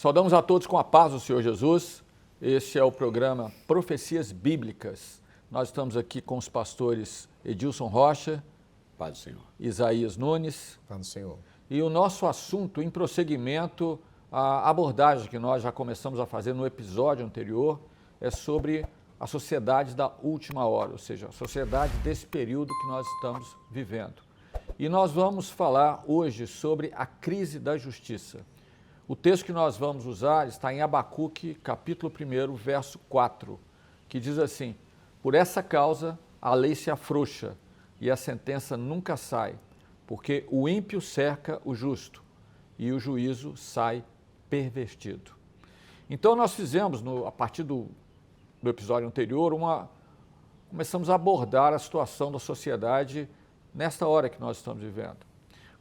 Saudamos a todos com a paz do Senhor Jesus. Este é o programa Profecias Bíblicas. Nós estamos aqui com os pastores Edilson Rocha, Paz do Senhor. Isaías Nunes. Paz do Senhor. E o nosso assunto, em prosseguimento, a abordagem que nós já começamos a fazer no episódio anterior, é sobre a sociedade da última hora, ou seja, a sociedade desse período que nós estamos vivendo. E nós vamos falar hoje sobre a crise da justiça. O texto que nós vamos usar está em Abacuque, capítulo 1, verso 4, que diz assim: por essa causa a lei se afrouxa e a sentença nunca sai, porque o ímpio cerca o justo e o juízo sai pervertido. Então nós fizemos, a partir do episódio anterior, começamos a abordar a situação da sociedade nesta hora que nós estamos vivendo.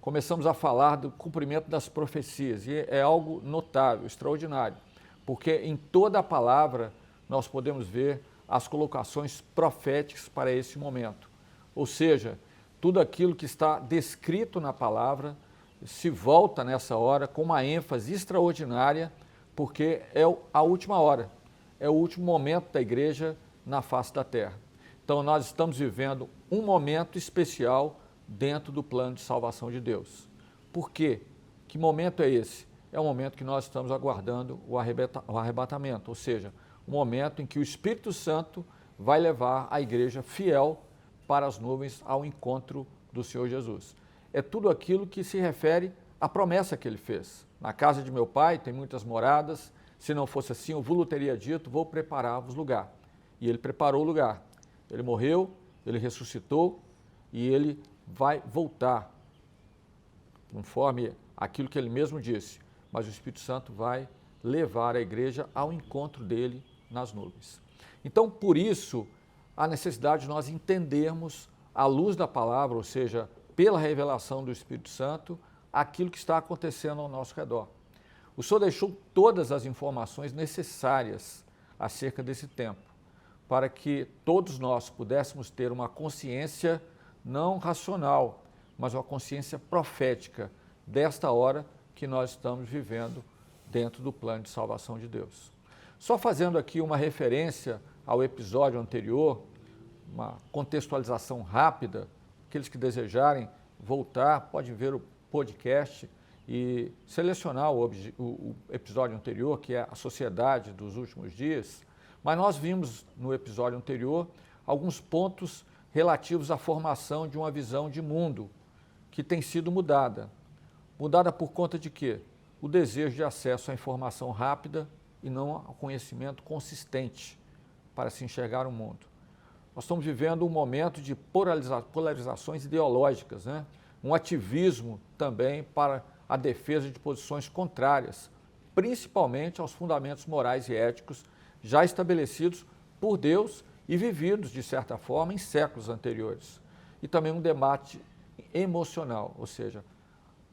Começamos a falar do cumprimento das profecias, e é algo notável, extraordinário, porque em toda a palavra nós podemos ver as colocações proféticas para esse momento. Ou seja, tudo aquilo que está descrito na palavra se volta nessa hora com uma ênfase extraordinária, porque é a última hora, é o último momento da igreja na face da terra. Então nós estamos vivendo um momento especial dentro do plano de salvação de Deus. Por quê? Que momento é esse? É o momento que nós estamos aguardando o arrebatamento, ou seja, o momento em que o Espírito Santo vai levar a igreja fiel para as nuvens ao encontro do Senhor Jesus. É tudo aquilo que se refere à promessa que ele fez. Na casa de meu pai tem muitas moradas, se não fosse assim, eu vos teria dito, vou preparar-vos lugar. E ele preparou o lugar. Ele morreu, ele ressuscitou e ele vai voltar, conforme aquilo que ele mesmo disse, mas o Espírito Santo vai levar a igreja ao encontro dele nas nuvens. Então, por isso, a necessidade de nós entendermos, à luz da palavra, ou seja, pela revelação do Espírito Santo, aquilo que está acontecendo ao nosso redor. O Senhor deixou todas as informações necessárias acerca desse tempo, para que todos nós pudéssemos ter uma consciência não racional, mas uma consciência profética desta hora que nós estamos vivendo dentro do plano de salvação de Deus. Só fazendo aqui uma referência ao episódio anterior, uma contextualização rápida, aqueles que desejarem voltar, podem ver o podcast e selecionar o episódio anterior, que é a sociedade dos últimos dias, mas nós vimos no episódio anterior alguns pontos relativos à formação de uma visão de mundo que tem sido mudada. Mudada por conta de quê? O desejo de acesso à informação rápida e não ao conhecimento consistente para se enxergar o mundo. Nós estamos vivendo um momento de polarizações ideológicas, né? Um ativismo também para a defesa de posições contrárias, principalmente aos fundamentos morais e éticos já estabelecidos por Deus e vividos, de certa forma, em séculos anteriores. E também um debate emocional, ou seja,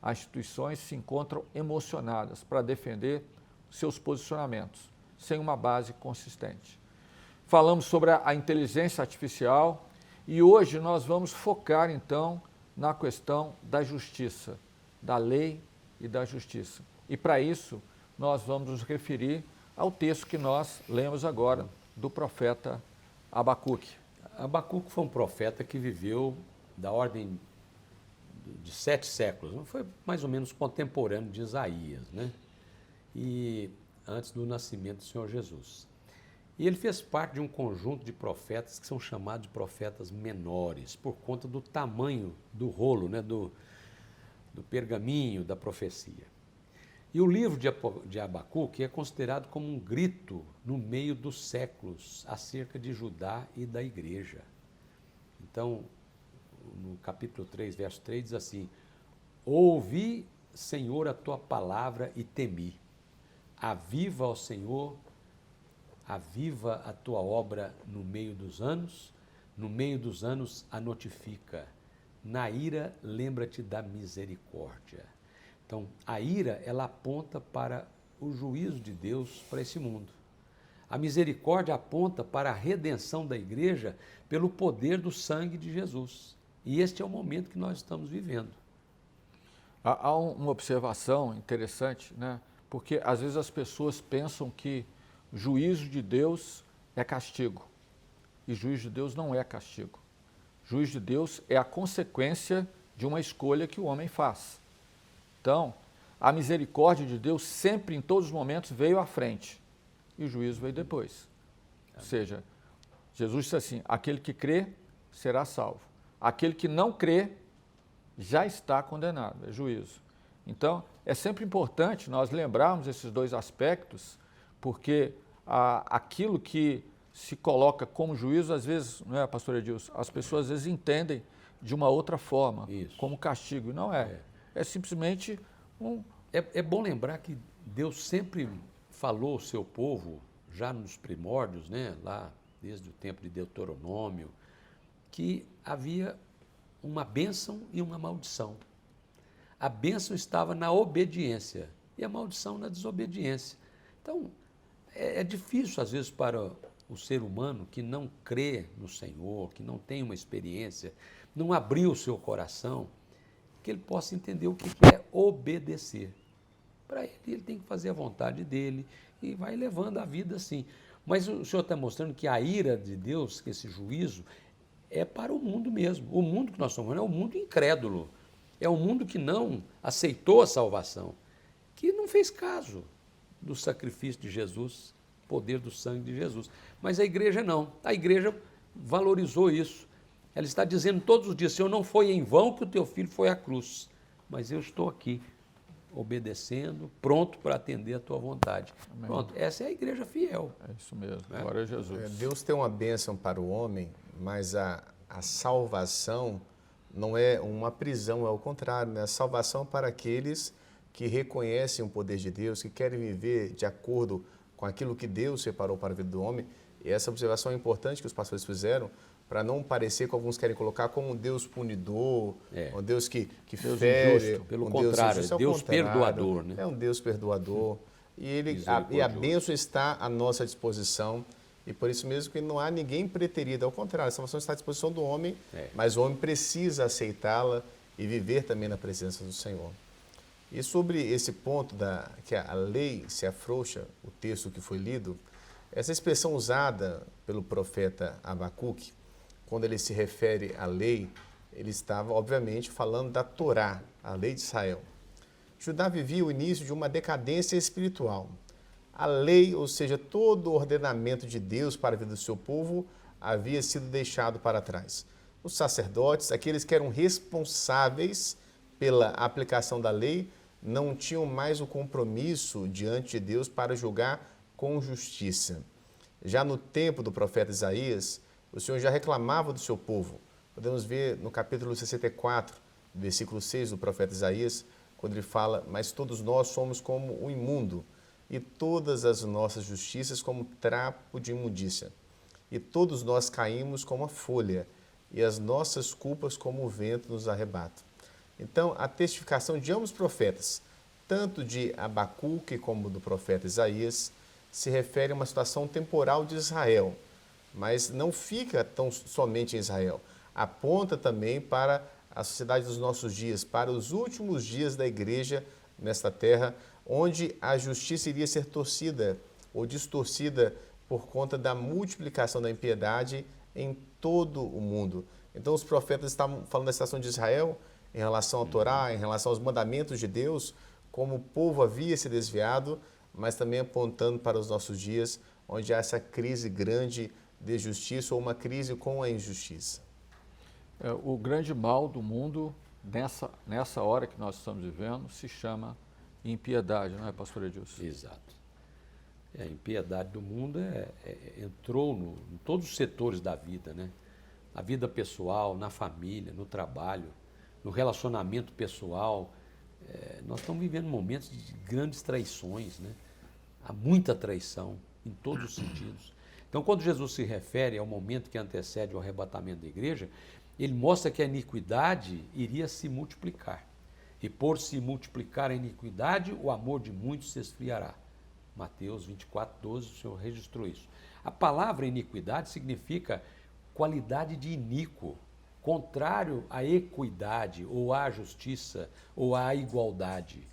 as instituições se encontram emocionadas para defender seus posicionamentos, sem uma base consistente. Falamos sobre a inteligência artificial e hoje nós vamos focar, então, na questão da justiça, da lei e da justiça. E para isso, nós vamos nos referir ao texto que nós lemos agora, do profeta Abacuque. Abacuque foi um profeta que viveu da ordem de 7 séculos, foi mais ou menos contemporâneo de Isaías, né? E antes do nascimento do Senhor Jesus. E ele fez parte de um conjunto de profetas que são chamados de profetas menores, por conta do tamanho do rolo, né? do pergaminho da profecia. E o livro de Abacuque é considerado como um grito no meio dos séculos acerca de Judá e da igreja. Então, no capítulo 3, verso 3, diz assim: ouvi, Senhor, a tua palavra e temi. Aviva, ó Senhor, aviva a tua obra no meio dos anos a notifica. Na ira, lembra-te da misericórdia. Então, a ira, ela aponta para o juízo de Deus para esse mundo. A misericórdia aponta para a redenção da igreja pelo poder do sangue de Jesus. E este é o momento que nós estamos vivendo. Há uma observação interessante, né? Porque às vezes as pessoas pensam que juízo de Deus é castigo. E juízo de Deus não é castigo. Juízo de Deus é a consequência de uma escolha que o homem faz. Então, a misericórdia de Deus sempre, em todos os momentos, veio à frente. E o juízo veio depois. Ou seja, Jesus disse assim, aquele que crê será salvo. Aquele que não crê já está condenado, é juízo. Então, é sempre importante nós lembrarmos esses dois aspectos, porque aquilo que se coloca como juízo, às vezes, não é, pastor Edilson, as pessoas às vezes entendem de uma outra forma, como castigo. Não é. É simplesmente um... É bom lembrar que Deus sempre falou ao seu povo, já nos primórdios, né, lá desde o tempo de Deuteronômio, que havia uma bênção e uma maldição. A bênção estava na obediência e a maldição na desobediência. Então, é difícil, às vezes, para o ser humano que não crê no Senhor, que não tem uma experiência, não abriu o seu coração, que ele possa entender o que é obedecer. Para ele tem que fazer a vontade dele e vai levando a vida assim. Mas o Senhor está mostrando que a ira de Deus, que esse juízo, é para o mundo mesmo. O mundo que nós estamos vendo é um mundo incrédulo. É um mundo que não aceitou a salvação, que não fez caso do sacrifício de Jesus, poder do sangue de Jesus. Mas a igreja não. A igreja valorizou isso. Ela está dizendo todos os dias, Senhor, não foi em vão que o teu filho foi à cruz, mas eu estou aqui, obedecendo, pronto para atender a tua vontade. Amém. Pronto, essa é a igreja fiel. É isso mesmo, glória a Jesus. Deus tem uma bênção para o homem, mas a salvação não é uma prisão, é o contrário, né? A salvação para aqueles que reconhecem o poder de Deus, que querem viver de acordo com aquilo que Deus separou para a vida do homem. E essa observação é importante que os pastores fizeram, para não parecer que alguns querem colocar como um Deus punidor, um Deus que Deus fere. Injusto. Pelo contrário, é Deus perdoador. Né? É um Deus perdoador. E a bênção está à nossa disposição. E por isso mesmo que não há ninguém preterido. Ao contrário, a salvação está à disposição do homem, mas o homem precisa aceitá-la e viver também na presença do Senhor. E sobre esse ponto que a lei se afrouxa, o texto que foi lido, essa expressão usada pelo profeta Abacuque, quando ele se refere à lei, ele estava, obviamente, falando da Torá, a lei de Israel. Judá vivia o início de uma decadência espiritual. A lei, ou seja, todo o ordenamento de Deus para a vida do seu povo, havia sido deixado para trás. Os sacerdotes, aqueles que eram responsáveis pela aplicação da lei, não tinham mais o compromisso diante de Deus para julgar com justiça. Já no tempo do profeta Isaías, o Senhor já reclamava do seu povo. Podemos ver no capítulo 64, versículo 6 do profeta Isaías, quando ele fala, mas todos nós somos como o imundo, e todas as nossas justiças como trapo de imundícia. E todos nós caímos como a folha, e as nossas culpas como o vento nos arrebata. Então, a testificação de ambos os profetas, tanto de Abacuque como do profeta Isaías, se refere a uma situação temporal de Israel, mas não fica tão somente em Israel. Aponta também para a sociedade dos nossos dias, para os últimos dias da igreja nesta terra, onde a justiça iria ser torcida ou distorcida por conta da multiplicação da impiedade em todo o mundo. Então, os profetas estavam falando da situação de Israel em relação à Torá, em relação aos mandamentos de Deus, como o povo havia se desviado, mas também apontando para os nossos dias, onde há essa crise grande de justiça ou uma crise com a injustiça. O grande mal do mundo, nessa hora que nós estamos vivendo, se chama impiedade, não é, pastor Edilson? Exato. A impiedade do mundo entrou em todos os setores da vida, né? Na vida pessoal, na família, no trabalho, no relacionamento pessoal. Nós estamos vivendo momentos de grandes traições, né? Há muita traição em todos os sentidos. Então, quando Jesus se refere ao momento que antecede o arrebatamento da igreja, ele mostra que a iniquidade iria se multiplicar. E por se multiplicar a iniquidade, o amor de muitos se esfriará. Mateus 24, 12, o Senhor registrou isso. A palavra iniquidade significa qualidade de iníquo, contrário à equidade, ou à justiça, ou à igualdade.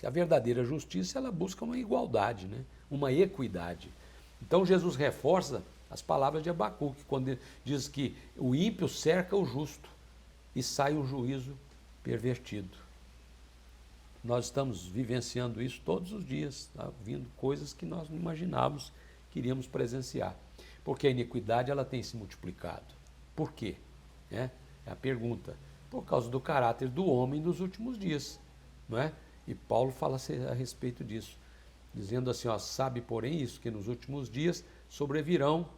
Que a verdadeira justiça, ela busca uma igualdade, né? Uma equidade. Então Jesus reforça as palavras de Abacuque, quando ele diz que o ímpio cerca o justo e sai o juízo pervertido. Nós estamos vivenciando isso todos os dias, tá? Vindo coisas que nós não imaginávamos que iríamos presenciar. Porque a iniquidade ela tem se multiplicado. Por quê? É a pergunta. Por causa do caráter do homem nos últimos dias. Não é? E Paulo fala a respeito disso, dizendo assim, ó, sabe, porém, isso, que nos últimos dias sobrevirão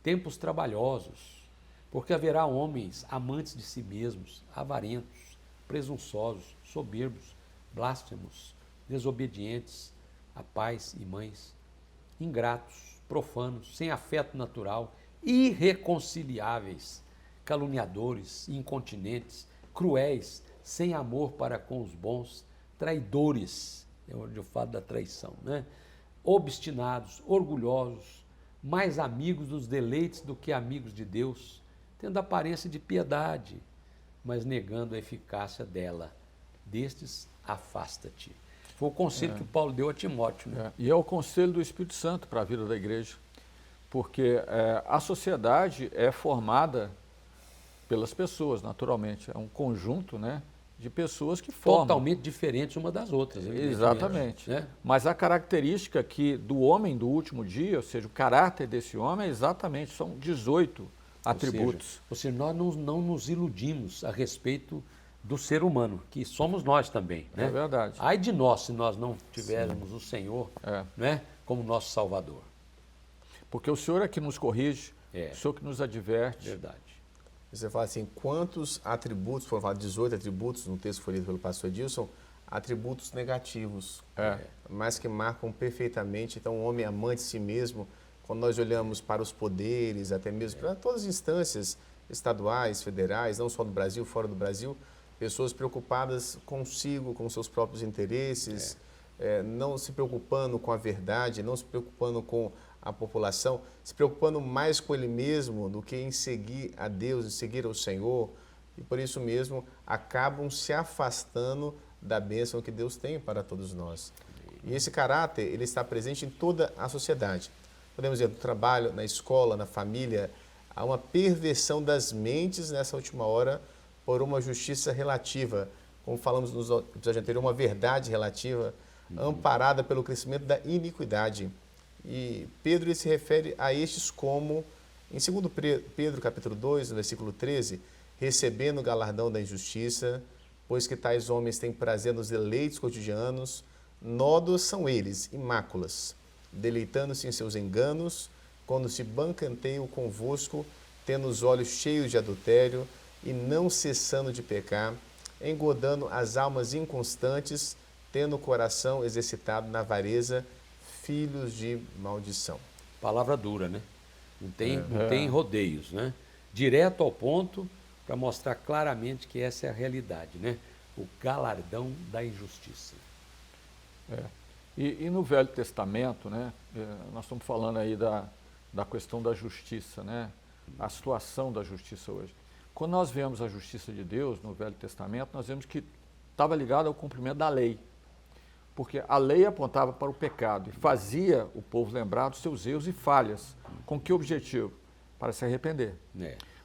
tempos trabalhosos, porque haverá homens amantes de si mesmos, avarentos, presunçosos, soberbos, blasfemos, desobedientes a pais e mães, ingratos, profanos, sem afeto natural, irreconciliáveis, caluniadores, incontinentes, cruéis, sem amor para com os bons, traidores, é onde eu falo da traição, né? Obstinados, orgulhosos, mais amigos dos deleites do que amigos de Deus, tendo aparência de piedade, mas negando a eficácia dela. Destes, afasta-te. Foi o conselho que Paulo deu a Timóteo. Né? E é o conselho do Espírito Santo para a vida da igreja, porque a sociedade é formada pelas pessoas, naturalmente. É um conjunto, né, de pessoas que formam. Totalmente diferentes uma das outras. Exatamente. Né? Mas a característica do homem do último dia, ou seja, o caráter desse homem é exatamente, são 18 atributos. Ou seja, nós não nos iludimos a respeito do ser humano, que somos nós também. Né? É verdade. Ai de nós se nós não tivéssemos o Senhor né, como nosso Salvador. Porque o Senhor é que nos corrige, o Senhor que nos adverte. Verdade. Você fala assim, quantos atributos, foram falados 18 atributos no texto que foi lido pelo pastor Edilson, atributos negativos, mas que marcam perfeitamente. Então, o homem amante de si mesmo, quando nós olhamos para os poderes, até mesmo para todas as instâncias estaduais, federais, não só do Brasil, fora do Brasil, pessoas preocupadas consigo, com seus próprios interesses, não se preocupando com a verdade, não se preocupando com a população, se preocupando mais com ele mesmo do que em seguir a Deus, em seguir ao Senhor, e por isso mesmo acabam se afastando da bênção que Deus tem para todos nós. E esse caráter, ele está presente em toda a sociedade. Podemos dizer, no trabalho, na escola, na família, há uma perversão das mentes nessa última hora por uma justiça relativa, como falamos no episódio anterior, uma verdade relativa, amparada pelo crescimento da iniquidade. E Pedro se refere a estes como, em 2 Pedro capítulo 2, no versículo 13, recebendo o galardão da injustiça, pois que tais homens têm prazer nos deleites cotidianos, nódoas são eles, e máculas, deleitando-se em seus enganos, quando se bancanteiam convosco, tendo os olhos cheios de adultério, e não cessando de pecar, engodando as almas inconstantes, tendo o coração exercitado na avareza, filhos de maldição. Palavra dura, né? Não tem rodeios, né? Direto ao ponto, para mostrar claramente que essa é a realidade, né? O galardão da injustiça. E no Velho Testamento, né? Nós estamos falando aí da questão da justiça, né? A situação da justiça hoje. Quando nós vemos a justiça de Deus no Velho Testamento, nós vemos que estava ligado ao cumprimento da lei. Porque a lei apontava para o pecado e fazia o povo lembrar dos seus erros e falhas. Com que objetivo? Para se arrepender.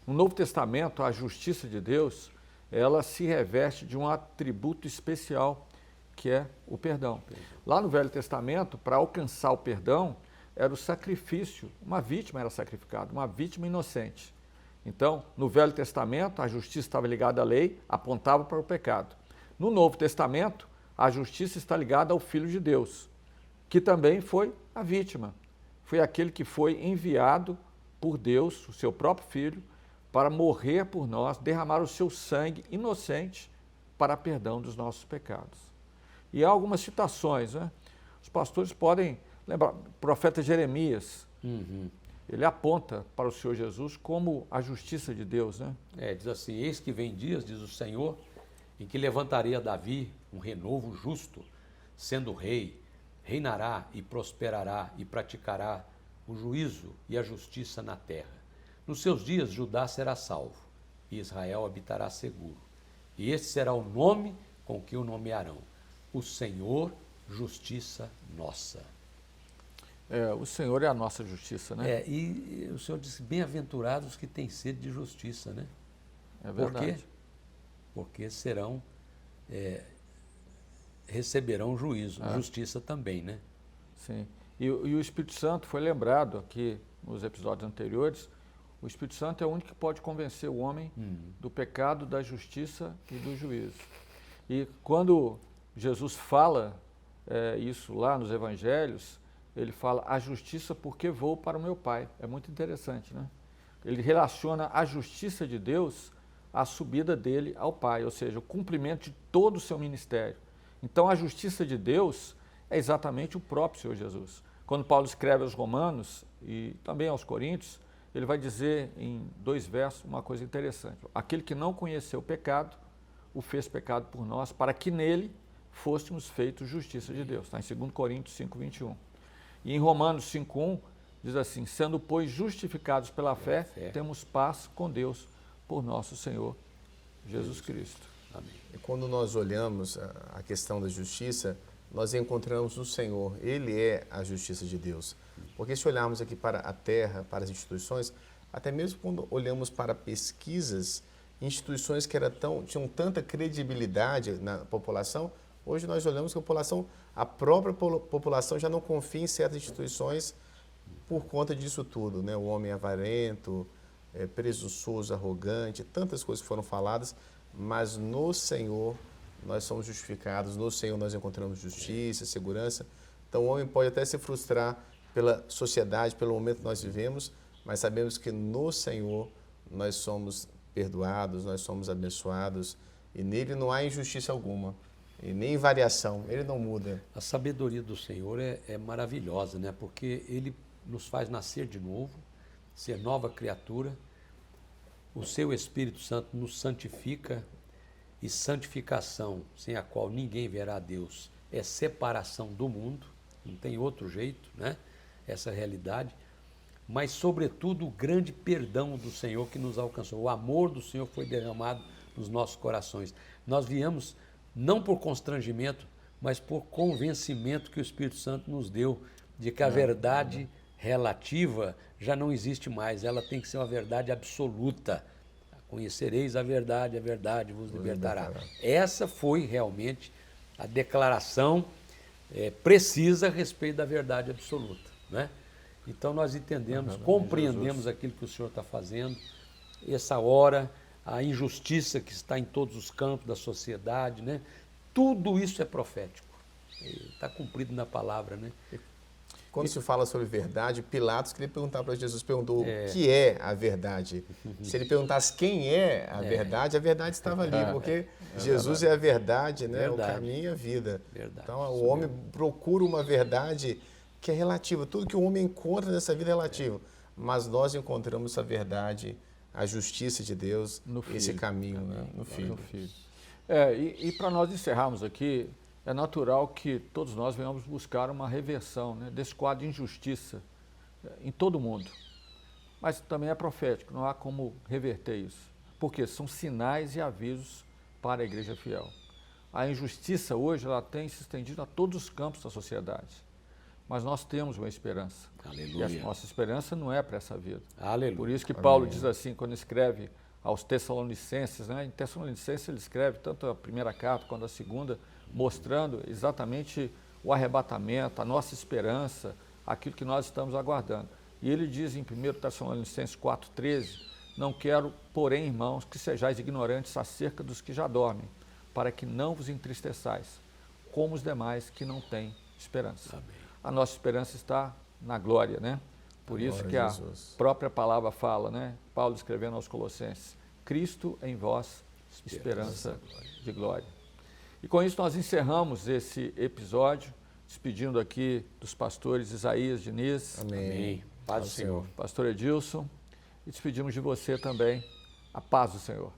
No Novo Testamento, a justiça de Deus, ela se reveste de um atributo especial, que é o perdão. Lá no Velho Testamento, para alcançar o perdão, era o sacrifício, uma vítima era sacrificada, uma vítima inocente. Então, no Velho Testamento, a justiça estava ligada à lei, apontava para o pecado. No Novo Testamento, a justiça está ligada ao Filho de Deus, que também foi a vítima. Foi aquele que foi enviado por Deus, o seu próprio Filho, para morrer por nós, derramar o seu sangue inocente para perdão dos nossos pecados. E há algumas citações, né? Os pastores podem lembrar, o profeta Jeremias, ele aponta para o Senhor Jesus como a justiça de Deus, né? Diz assim, eis que vem dias, diz o Senhor, em que levantarei a Davi um renovo justo, sendo rei, reinará e prosperará e praticará o juízo e a justiça na terra. Nos seus dias Judá será salvo e Israel habitará seguro. E este será o nome com que o nomearão: o Senhor justiça nossa. O Senhor é a nossa justiça, né? E o Senhor disse, bem-aventurados os que têm sede de justiça, né? É verdade. Por quê? Porque receberão juízo, justiça também, né? Sim. E o Espírito Santo foi lembrado aqui nos episódios anteriores. O Espírito Santo é o único que pode convencer o homem do pecado, da justiça e do juízo. E quando Jesus fala isso lá nos evangelhos, ele fala a justiça porque vou para o meu Pai. É muito interessante, né? Ele relaciona a justiça de Deus à subida dele ao Pai, ou seja, o cumprimento de todo o seu ministério. Então a justiça de Deus é exatamente o próprio Senhor Jesus. Quando Paulo escreve aos Romanos e também aos Coríntios, ele vai dizer em 2 versos uma coisa interessante. Aquele que não conheceu o pecado, o fez pecado por nós, para que nele fôssemos feitos justiça de Deus. Está em 2 Coríntios 5, 21. E em Romanos 5:1 diz assim, sendo, pois, justificados pela fé, temos paz com Deus por nosso Senhor Jesus Cristo. Amém. E quando nós olhamos a questão da justiça, nós encontramos o Senhor. Ele é a justiça de Deus. Porque se olharmos aqui para a terra, para as instituições, até mesmo quando olhamos para pesquisas, instituições que tinham tanta credibilidade na população, hoje nós olhamos que a própria população já não confia em certas instituições por conta disso tudo, né? O homem avarento, presunçoso, arrogante, tantas coisas que foram faladas, mas no Senhor nós somos justificados, no Senhor nós encontramos justiça, segurança. Então o homem pode até se frustrar pela sociedade, pelo momento que nós vivemos, mas sabemos que no Senhor nós somos perdoados, nós somos abençoados e nele não há injustiça alguma. E nem variação, ele não muda. A sabedoria do Senhor é maravilhosa, né? Porque ele nos faz nascer de novo, ser nova criatura. O seu Espírito Santo nos santifica e santificação, sem a qual ninguém verá a Deus, é separação do mundo, não tem outro jeito, né? Essa realidade. Mas, sobretudo, o grande perdão do Senhor que nos alcançou. O amor do Senhor foi derramado nos nossos corações. Nós viemos não por constrangimento, mas por convencimento que o Espírito Santo nos deu de que a verdade relativa já não existe mais, ela tem que ser uma verdade absoluta. Conhecereis a verdade vos libertará. Essa foi realmente a declaração precisa a respeito da verdade absoluta, né? Então nós entendemos, compreendemos aquilo que o Senhor está fazendo, essa hora, a injustiça que está em todos os campos da sociedade, né? Tudo isso é profético, está cumprido na palavra, né? Quando se fala sobre verdade, Pilatos queria perguntar para Jesus, perguntou o que é a verdade. Se ele perguntasse quem é a verdade estava ali, porque Jesus é a verdade, né? O caminho e a vida. Então o homem procura uma verdade que é relativa, tudo que o homem encontra nessa vida é relativo, mas nós encontramos a verdade, a justiça de Deus, esse caminho, né? No Filho. E para nós encerrarmos aqui, é natural que todos nós venhamos buscar uma reversão, né, desse quadro de injustiça em todo o mundo. Mas também é profético, não há como reverter isso. Porque são sinais e avisos para a igreja fiel. A injustiça hoje ela tem se estendido a todos os campos da sociedade. Mas nós temos uma esperança. Aleluia. E a nossa esperança não é para essa vida. Aleluia. Por isso que Paulo diz assim, quando escreve aos Tessalonicenses, né? Em Tessalonicenses ele escreve tanto a primeira carta quanto a segunda, mostrando exatamente o arrebatamento, a nossa esperança, aquilo que nós estamos aguardando. E ele diz em 1 Tessalonicenses 4,13, não quero, porém, irmãos, que sejais ignorantes acerca dos que já dormem, para que não vos entristeçais, como os demais que não têm esperança. Amém. A nossa esperança está na glória, né? Por isso que a própria palavra fala, né? Paulo escrevendo aos Colossenses, Cristo em vós, esperança de glória. E com isso nós encerramos esse episódio, despedindo aqui dos pastores Isaías Diniz. Amém. Paz do Senhor. Pastor Edilson. E despedimos de você também. A paz do Senhor.